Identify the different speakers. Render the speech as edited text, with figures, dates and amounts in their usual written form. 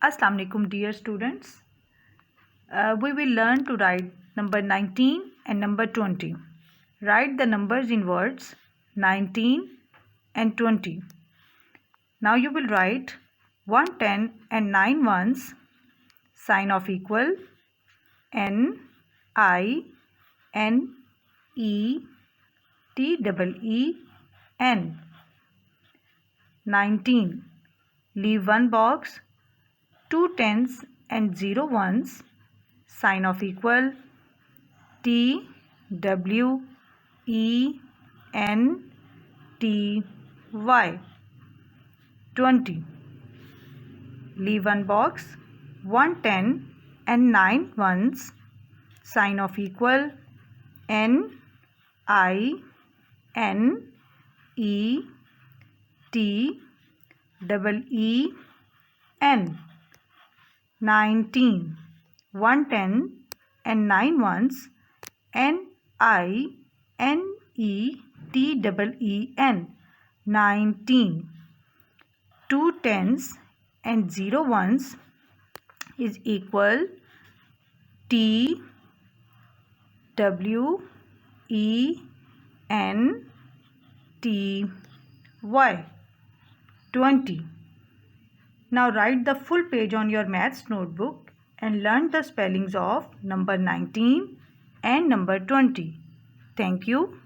Speaker 1: Assalamu alaikum dear students. We will learn to write number 19 and number 20. Write the numbers in words 19 and 20. Now you will write 110 and 9 ones, sign of equal, N I N E T E N. 19. Leave one box, 2 tens and 0 ones, sign of equal, T W E N T Y. 20. Leave one box, 1 10 and 9 ones, sign of equal, N I N E T E N. 19. 110 and 9 ones, N I N E T E N. 19. 2 tens and 0 ones is equal, T W E N T Y. 20. Now write the full page on your maths notebook and learn the spellings of number 19 and number 20. Thank you.